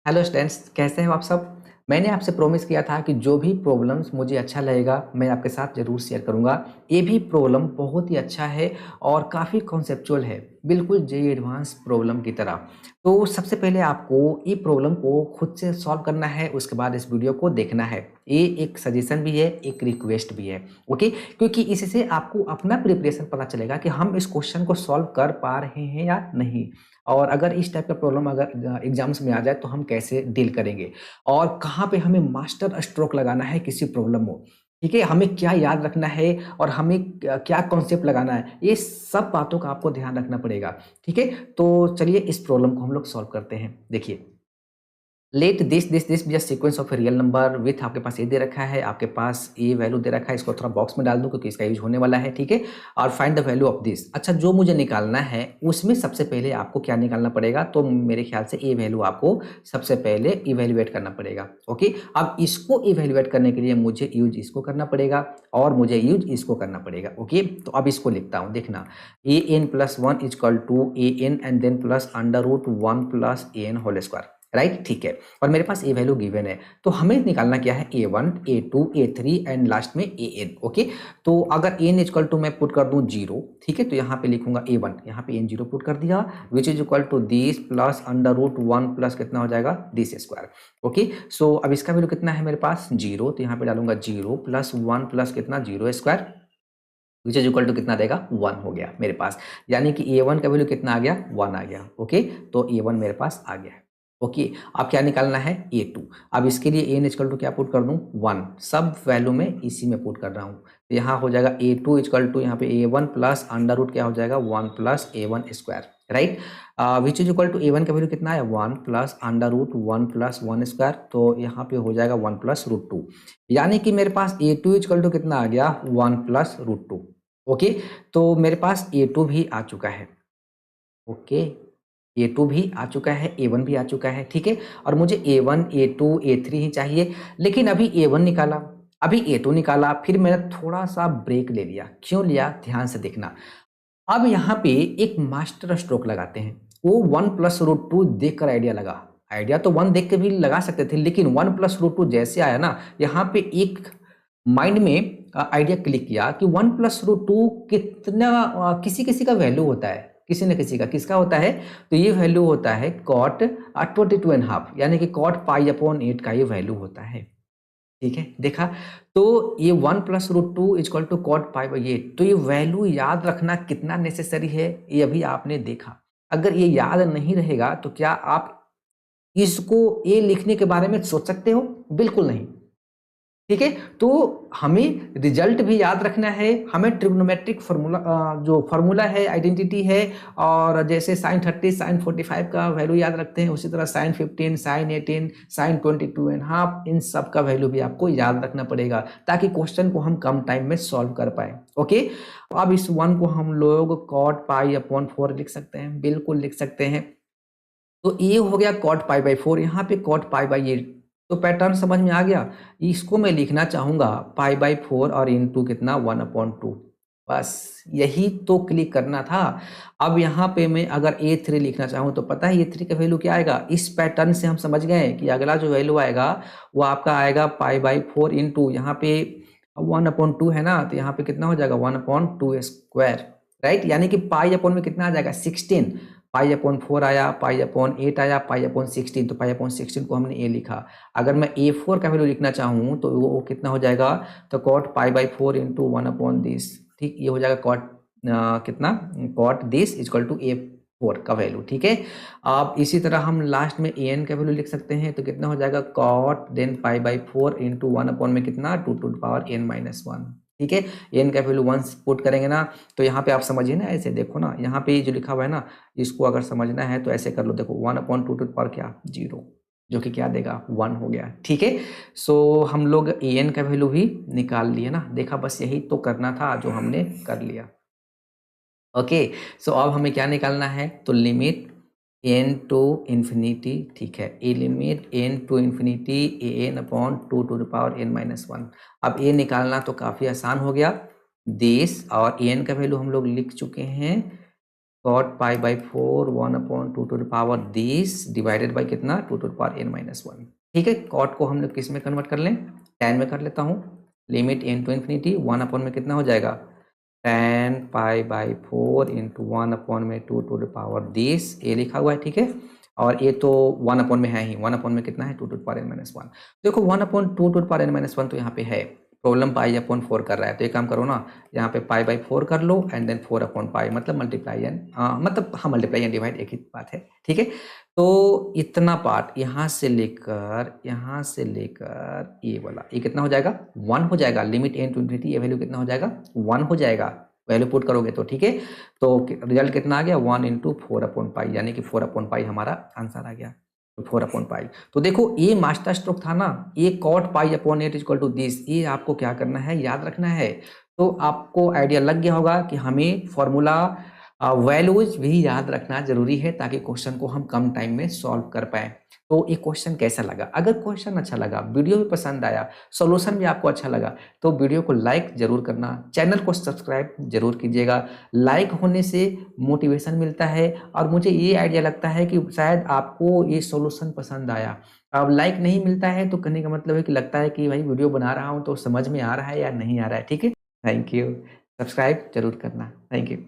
Hello students, कैसे हो आप सब। मैंने आपसे प्रॉमिस किया था कि जो भी प्रॉब्लम्स मुझे अच्छा लगेगा मैं आपके साथ ज़रूर शेयर करूंगा। ये भी प्रॉब्लम बहुत ही अच्छा है और काफ़ी कॉन्सेप्चुअल है, बिल्कुल जे एडवांस प्रॉब्लम की तरह। तो सबसे पहले आपको ये प्रॉब्लम को खुद से सॉल्व करना है, उसके बाद इस वीडियो को देखना है। ये एक सजेशन भी है, एक रिक्वेस्ट भी है। ओके, क्योंकि इससे आपको अपना प्रिपरेशन पता चलेगा कि हम इस क्वेश्चन को सॉल्व कर पा रहे हैं या नहीं, और अगर इस टाइप का प्रॉब्लम अगर एग्जाम्स में आ जाए तो हम कैसे डील करेंगे, और कहाँ पे हमें मास्टर स्ट्रोक लगाना है किसी प्रॉब्लम को। ठीक है, हमें क्या याद रखना है और हमें क्या कॉन्सेप्ट लगाना है, ये सब बातों का आपको ध्यान रखना पड़ेगा। ठीक है, तो चलिए इस प्रॉब्लम को हम लोग सॉल्व करते हैं। देखिए, let this be a sequence of real number with, आपके पास ये दे रखा है, आपके पास ये वैल्यू दे रखा है। इसको थोड़ा बॉक्स में डाल दूं क्योंकि इसका यूज होने वाला है। ठीक है, और find the value of this. अच्छा, जो मुझे निकालना है उसमें सबसे पहले आपको क्या निकालना पड़ेगा, तो मेरे ख्याल से ये वैल्यू आपको सबसे पहले इवेल्युएट करना पड़ेगा। ओके, अब इसको इवेल्युएट करने के लिए मुझे यूज इसको करना पड़ेगा और मुझे यूज इसको करना पड़ेगा। ओके, तो अब इसको लिखता हूँ, देखना। A n plus one equal to a n and then plus under root one plus a n whole square. Right, ठीक है। और मेरे पास ए वैल्यू गिवन है, तो हमें निकालना क्या है, A1 A2 A3 and last में AN। ओके, तो अगर n इक्वल टू मैं पुट कर दूं 0, ठीक है, तो यहाँ पे लिखूंगा A1, यहाँ पे n0 पुट कर दिया, which is equal to this plus under root one plus कितना हो जाएगा, दिस स्क्वायर। ओके, सो अब इसका वैल्यू कितना है मेरे पास 0, तो यहाँ पे डालूंगा 0 प्लस वन प्लस कितना 0 square, which is equal to कितना देगा 1 हो गया मेरे पास। यानी कि A1 का वैल्यू कितना आ गया, 1 आ गया। ओके, तो A1 मेरे पास आ गया है। ओके, अब क्या निकालना है, A2। अब इसके लिए एन इक्वल टू क्या पुट कर दूं, 1, सब वैल्यू में इसी में पुट कर रहा हूं, तो यहाँ हो जाएगा A2 इक्वल टू यहाँ पे A1 प्लस अंडर रूट क्या हो जाएगा 1 plus A1 square. Right, which is equal to A1 का वैल्यू कितना है 1 plus under root 1 plus 1 square, तो यहाँ पे हो जाएगा 1 प्लस रूट 2। यानी कि मेरे पास A2 इक्वल टू कितना आ गया 1 प्लस रूट 2। ओके, तो मेरे पास A2 भी आ चुका है। ओके, A2 भी आ चुका है, A1 भी आ चुका है। ठीक है, और मुझे A1 A2 A3 ही चाहिए, लेकिन अभी A1 निकाला, अभी A2 निकाला, फिर मैंने थोड़ा सा ब्रेक ले लिया। क्यों लिया, ध्यान से देखना। अब यहाँ पे एक मास्टर स्ट्रोक लगाते हैं। वो 1 प्लस रूट 2 देख कर आइडिया लगा, आइडिया तो 1 देख के भी लगा सकते थे, लेकिन 1 प्लस रूट 2 जैसे आया ना, यहाँ पे एक माइंड में आइडिया क्लिक किया कि 1 प्लस रूट 2 कितना किसी किसी का वैल्यू होता है, किसी न किसी का, किसका होता है, तो ये वैल्यू होता है कॉट 22.5, यानी कि कॉट पाई अपॉन 8 का ये वैल्यू होता है। ठीक है, देखा, तो ये 1 plus root 2 is equal to cot pi by 8, तो ये वैल्यू याद रखना कितना नेसेसरी है, ये अभी आपने देखा। अगर ये याद नहीं रहेगा तो क्या आप इसको ये लिखने के बारे में सोच सकते हो, बिल्कुल नहीं। ठीक है, तो हमें रिजल्ट भी याद रखना है, हमें ट्रिग्नोमेट्रिक फार्मूला, जो फार्मूला है, आइडेंटिटी है, और जैसे साइन 30 साइन 45 का वैल्यू याद रखते हैं, उसी तरह साइन 15 साइन 18 साइन 22.5, इन सब का वैल्यू भी आपको याद रखना पड़ेगा, ताकि क्वेश्चन को हम कम टाइम में सॉल्व कर पाए। ओके, अब इस 1 को हम लोग कॉट पाई अपॉन 4 लिख सकते हैं, बिल्कुल लिख सकते हैं। तो ये हो गया कॉट पाई बाई 4, यहाँ पे कॉट पाई बाई 8, तो पैटर्न समझ में आ गया। इसको मैं लिखना चाहूंगा पाई बाई 4 और इनटू कितना 1/2, बस यही तो क्लिक करना था। अब यहाँ पे मैं अगर A3 लिखना चाहूँ तो पता है A3 का वैल्यू क्या आएगा, इस पैटर्न से हम समझ गए कि अगला जो वैल्यू आएगा वो आपका आएगा पाई बाई 4 इंटू यहाँ पे 1/2 है ना, तो यहाँ पे कितना हो जाएगा 1/2 स्क्वायर। राइट, यानी कि पाई अपॉन में कितना आ जाएगा 16, पाई अपॉन 4 आया, पाई अपॉन 8 आया, पाई अपॉन 16, तो पाई अपॉन 16 को हमने ए लिखा। अगर मैं A4 का वैल्यू लिखना चाहूँ तो वो कितना हो जाएगा, तो कॉट पाई बाई 4 इंटू 1/दिस। ठीक, ये हो जाएगा कॉट कितना, cot this equal to A4 का वैल्यू। ठीक है, अब इसी तरह हम लास्ट में an का वैल्यू लिख सकते हैं, तो कितना हो जाएगा cot then pi by 4 into 1 में कितना 2 टू द पावर n-1। ठीक है, n का वैल्यू 1 पुट करेंगे ना, तो यहाँ पे आप समझिए ना, ऐसे देखो ना, यहाँ पे जो लिखा हुआ है ना, इसको अगर समझना है तो ऐसे कर लो, देखो 1/2 टू द पावर क्या 0, जो कि क्या देगा 1 हो गया। ठीक है, सो हम लोग an का वैल्यू भी निकाल लिए ना, देखा, बस यही तो करना था जो हमने कर लिया। ओके, सो अब हमें क्या निकालना है, तो लिमिट n टू इन्फिनिटी, ठीक है, a limit n to infinity an/2 to the power n-1। अब ये निकालना तो काफ़ी आसान हो गया, दिस, और an का वैल्यू हम लोग लिख चुके हैं cot pi by 4 1/2 to the power this divided by कितना 2 टू द पावर n-1। ठीक है, कॉट को हम लोग किस में कन्वर्ट कर लें, tan में कर लेता हूँ। Limit n to infinity 1 upon में कितना हो जाएगा tan pi by 4 into 1 upon में 2 टू द पावर दिस, ये लिखा हुआ है। ठीक है, और ये तो 1 अपॉन में है ही, 1 अपॉन में कितना है 2 टू द पावर n-1। देखो 1 upon 2 to the power n-1 तो यहाँ पे है, प्रॉब्लम पाई अपॉन 4 कर रहा है, तो एक काम करो ना, यहाँ पे पाई बाई 4 कर लो एंड देन 4 अपॉन पाई, मतलब मल्टीप्लाई एंड मतलब हाँ मल्टीप्लाई एंड डिवाइड एक ही बात है। ठीक है, तो इतना पार्ट यहाँ से लेकर ये वाला, ये कितना हो जाएगा 1 हो जाएगा। लिमिट n टू इन्फिनिटी, ये वैल्यू कितना हो जाएगा 1 हो जाएगा, वैल्यू पुट करोगे तो। ठीक है, तो रिजल्ट कितना आ गया 1 इंटू 4 अपॉन पाई, यानी कि 4 अपॉन पाई हमारा आंसर आ गया, तो 4 अपॉन पाई। तो देखो ये मास्टर स्ट्रोक था ना, ये cot pi upon 8 equal to this, ये आपको क्या करना है, याद रखना है। तो आपको आइडिया लग गया होगा कि हमें फॉर्मूला वैल्यूज भी याद रखना जरूरी है, ताकि क्वेश्चन को हम कम टाइम में सॉल्व कर पाए। तो ये क्वेश्चन कैसा लगा, अगर क्वेश्चन अच्छा लगा, वीडियो भी पसंद आया, सॉल्यूशन भी आपको अच्छा लगा, तो वीडियो को लाइक जरूर करना, चैनल को सब्सक्राइब जरूर कीजिएगा। लाइक होने से मोटिवेशन मिलता है, और मुझे ये आइडिया लगता है कि शायद आपको ये सॉल्यूशन पसंद आया। अब लाइक नहीं मिलता है तो कहने का मतलब है कि लगता है कि भाई वीडियो बना रहा हूँ तो समझ में आ रहा है या नहीं आ रहा है। ठीक है, थैंक यू, सब्सक्राइब जरूर करना, थैंक यू।